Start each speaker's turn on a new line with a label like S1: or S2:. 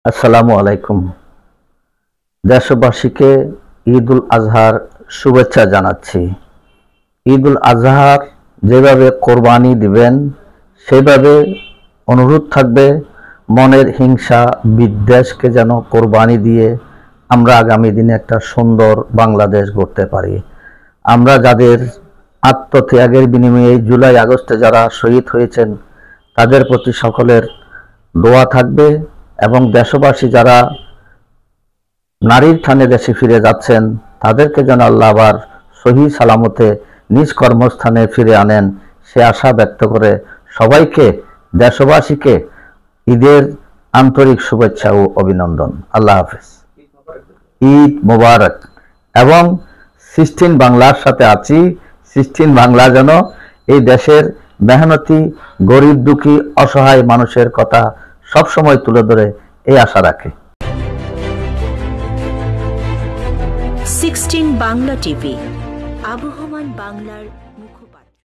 S1: আসসালামু আলাইকুম। দেশবাসীকে ঈদুল আজহার শুভেচ্ছা জানাচ্ছি। ঈদুল আজহার যেভাবে কোরবানি দিবেন সেভাবে অনুরোধ থাকবে, মনের হিংসা বিদ্বেষকে যেন কোরবানি দিয়ে আমরা আগামী দিনে একটা সুন্দর বাংলাদেশ গড়তে পারি। আমরা যাদের আত্মত্যাগের বিনিময়ে জুলাই আগস্টে যারা শহীদ হয়েছেন তাদের প্রতি সকলের দোয়া থাকবে এবং দেশবাসী যারা নারীর থানে দেশে ফিরে যাচ্ছেন তাদেরকে যেন আল্লাহ আবার সহি সালামতে নিজ কর্মস্থানে ফিরে আনেন সে আশা ব্যক্ত করে সবাইকে, দেশবাসীকে ঈদের আন্তরিক শুভেচ্ছা ও অভিনন্দন। আল্লাহ হাফেজ। ঈদ মোবারক। এবং 16 বাংলার সাথে আছি। 16 বাংলা যেন এই দেশের মেহনতি গরিব দুঃখী অসহায় মানুষের কথা সব সময় তুলে ধরে এই আশা রাখে।
S2: 16 বাংলা টিভি, আবহমান বাংলার মুখ।